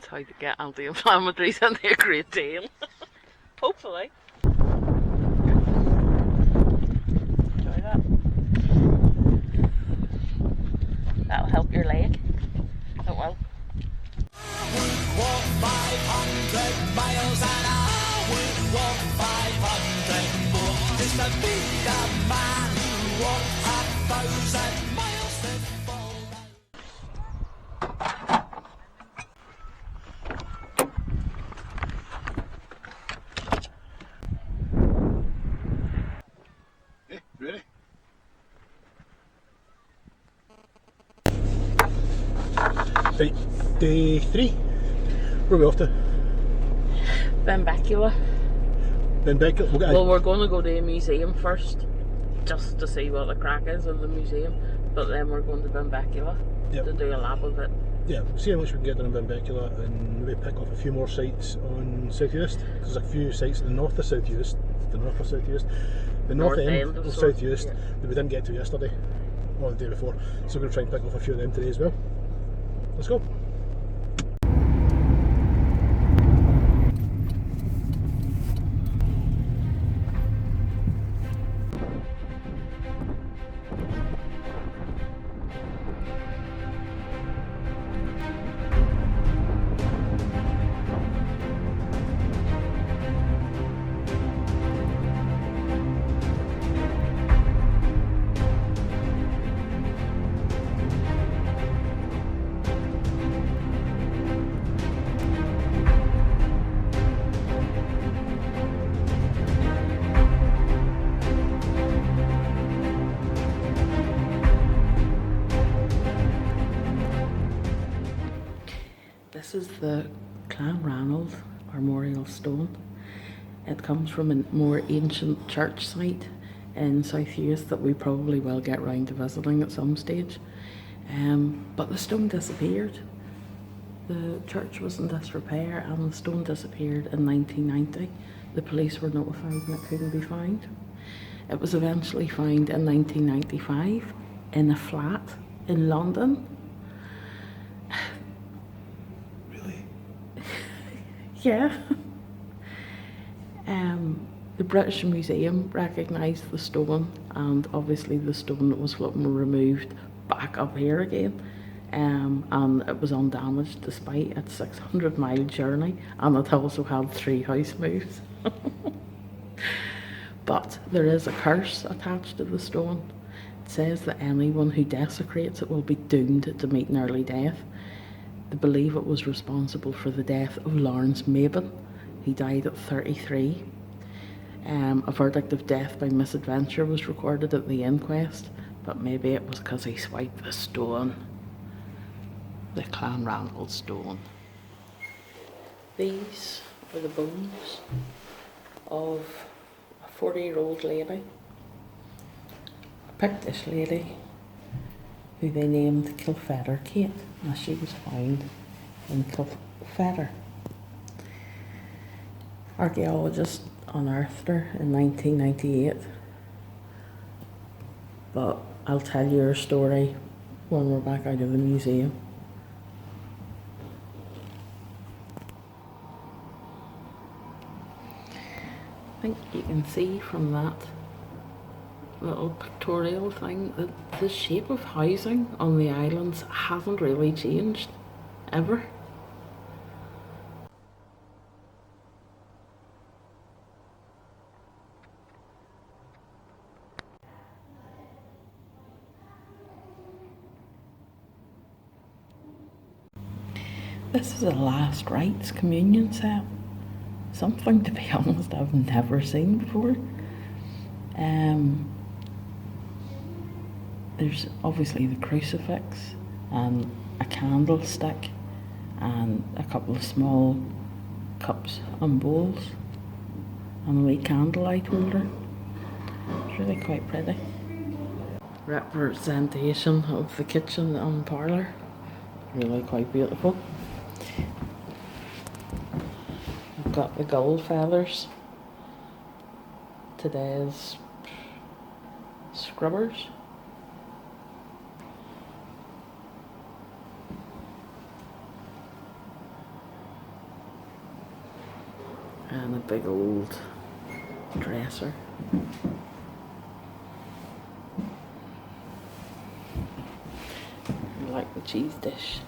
how to get anti-inflammatories in a great deal. Hopefully. Enjoy that. That'll help your leg. It will. Walk 500 miles and I would walk 500 more just to be the man who walked 1,000 miles to fall down. Hey, ready? Right, day 3. Where are we off to? Benbecula. Benbecula? Well, we're going to go to a museum first, just to see what the crack is in the museum. But then we're going to Benbecula to do a lap of it. Yeah, we'll see how much we can get done in Benbecula and maybe pick off a few more sites on South Uist. There's a few sites in the north of South Uist, the north of South Uist, the north end of South Uist that we didn't get to yesterday or the day before. So we're going to try and pick off a few of them today as well. Let's go. This is the Clanranald Memorial Stone. It comes from a more ancient church site in South Uist that we probably will get round to visiting at some stage. But the stone disappeared. The church was in disrepair and the stone disappeared in 1990. The police were notified and it couldn't be found. It was eventually found in 1995 in a flat in London. Yeah. The British Museum recognised the stone, and obviously the stone was removed back up here again, and it was undamaged despite its 600-mile journey, and it also had 3 house moves. But there is a curse attached to the stone. It says that anyone who desecrates it will be doomed to meet an early death. They believe it was responsible for the death of Lawrence Mabon. He died at 33. A verdict of death by misadventure was recorded at the inquest, but maybe it was because he swiped the stone. The Clanranald stone. These are the bones of a 40-year-old lady, a Pictish lady, who they named Kilfeder Kate, as she was found in Kilfeder. Archaeologists unearthed her in 1998, but I'll tell you her story when we're back out of the museum. I think you can see from that little pictorial thing that the shape of housing on the islands hasn't really changed ever. This is a last rites communion cell. Something, to be honest, I've never seen before. There's obviously the crucifix and a candlestick and a couple of small cups and bowls and a wee candlelight holder. It's really quite pretty. Representation of the kitchen and parlour. Really quite beautiful. I've got the gold feathers. Today's scrubbers. and a big old dresser. I like the cheese dish.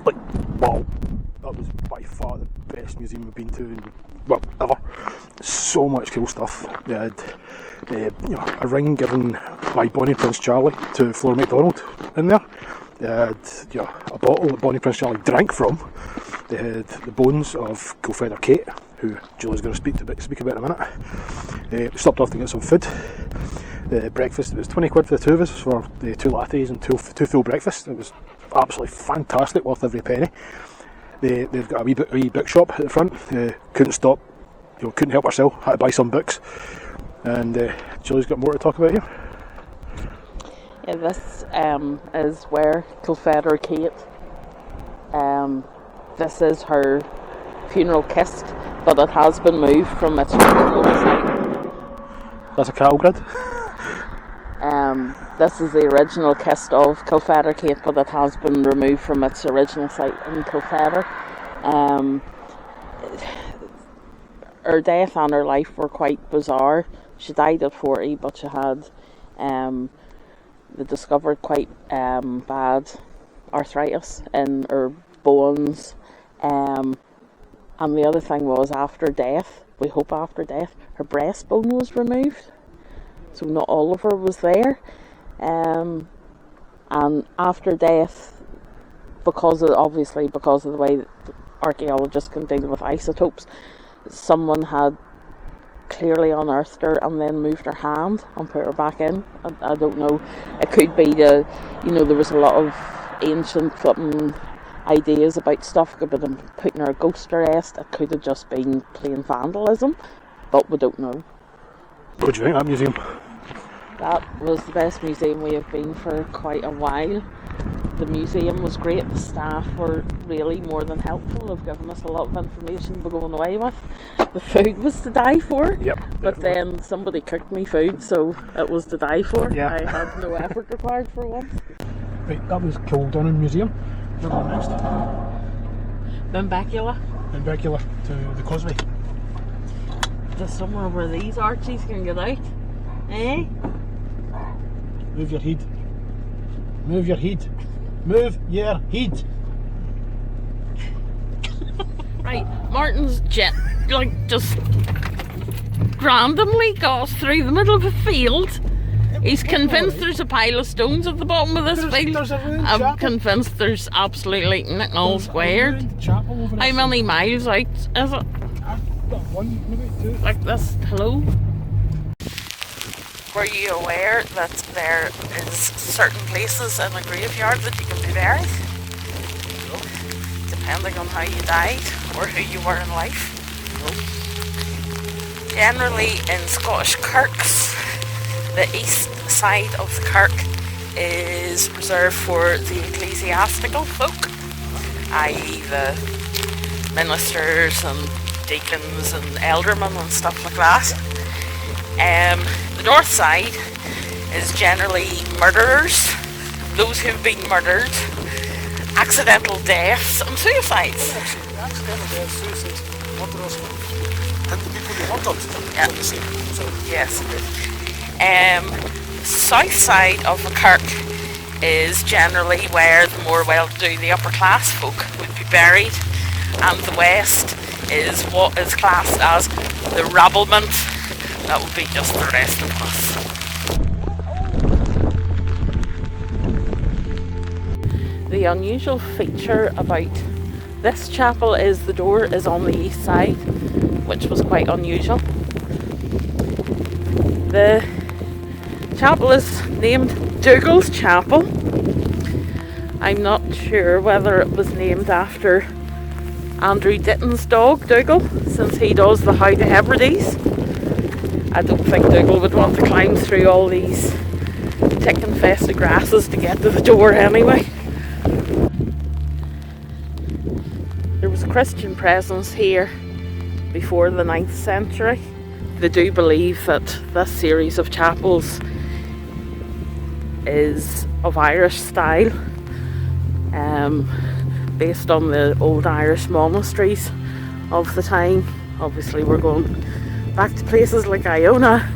Like, wow, that was by far the best museum we've been to, well, ever. So much cool stuff. They had a ring given by Bonnie Prince Charlie to Flora MacDonald in there. They had a bottle that Bonnie Prince Charlie drank from. They had the bones of Kilfeather Kate, who Julie's going to speak about in a minute. We stopped off to get some food. The breakfast, it was 20 quid for the two of us for the 2 lattes and two full breakfasts. It was absolutely fantastic, worth every penny. They've got a wee bookshop at the front. Couldn't stop, couldn't help herself, had to buy some books. And Julie's got more to talk about here. Yeah, this is where Kilfeather Kate, this is her funeral kist, but it has been moved from its original site. That's a cattle grid. This is the original kist of Kilfeather Kate, but it has been removed from its original site in Kilfeather. Her death and her life were quite bizarre. She died at 40, but she had they discovered quite bad arthritis in her bones. And the other thing was, after death, we hope after death, her breastbone was removed. So not all of her was there. And after death, because of the way that archaeologists can deal with isotopes, someone had clearly unearthed her and then moved her hand and put her back in. I don't know. It could be there was a lot of ancient flipping ideas about stuff. It could have been putting her ghost arrest. It could have just been plain vandalism, but we don't know. What do you think of that museum? That was the best museum we have been for quite a while. The museum was great. The staff were really more than helpful. They've given us a lot of information we're going away with. The food was to die for. Yep. But then somebody cooked me food, so it was to die for. Yeah. I had no effort required for once. Right, that was Kildonan Museum. Where are we next? Benbecula to the Causeway. There's somewhere where these arches can get out. Eh? Move your head. Move your head. Move your head. Right, Martin's jet, just randomly goes through the middle of a field. He's convinced there's a pile of stones at the bottom of this field. I'm convinced there's absolutely nothing all squared. How many miles out is it? One, maybe two. Like this. Hello? Were you aware that there is certain places in a graveyard that you can be buried? Depending on how you died or who you were in life? Generally in Scottish kirks, the east side of the kirk is reserved for the ecclesiastical folk, i.e. the ministers and deacons and aldermen and stuff like that. The north side is generally murderers, those who've been murdered, accidental deaths and suicides. Accidental deaths, suicides, murderers, and the people they murdered. Yeah. Yes. The south side of the kirk is generally where the more well-to-do, the upper class folk would be buried, and the west is what is classed as the rabblement. That would be just the rest of us. The unusual feature about this chapel is the door is on the east side, which was quite unusual. The chapel is named Dougal's Chapel. I'm not sure whether it was named after Andrew Ditton's dog, Dougal, since he does the How to Hebrides. I don't think Dougal would want to climb through all these tick-infested grasses to get to the door anyway. There was a Christian presence here before the 9th century. They do believe that this series of chapels is of Irish style, based on the old Irish monasteries of the time. Obviously we're going back to places like Iona,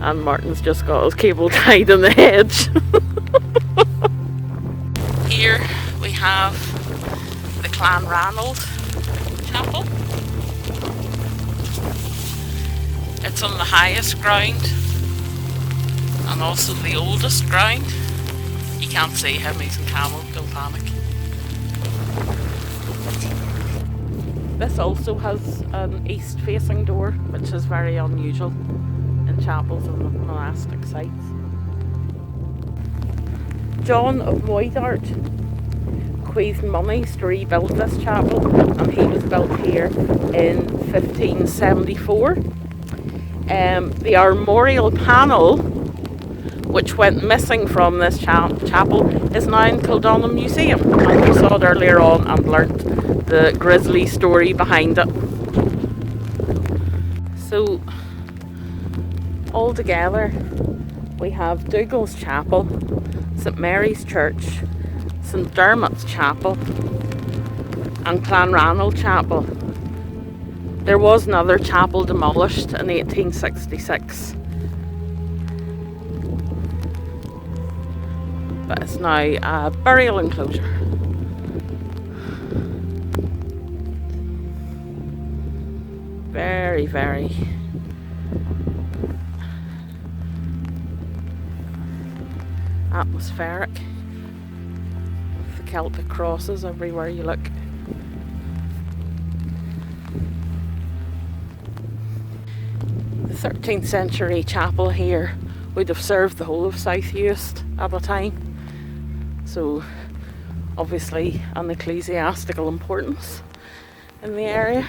and Martin's just got his cable tied in the hedge. Here we have the Clanranald Chapel. It's on the highest ground and also the oldest ground. You can't see him, he's in camel, don't panic. This also has an east facing door, which is very unusual in chapels and monastic sites. John of Moydart bequeathed monies to rebuild this chapel, and he was built here in 1574. The armorial panel, which went missing from this chapel, is now in Kildonan Museum, and we saw it earlier on and learnt the grisly story behind it. So altogether we have Dougal's Chapel, St Mary's Church, St Dermot's Chapel and Clanranald Chapel. There was another chapel demolished in 1866, but it's now a burial enclosure. Very, very atmospheric. The Celtic crosses everywhere you look. The 13th century chapel here would have served the whole of South Uist at a time, so obviously an ecclesiastical importance in the area.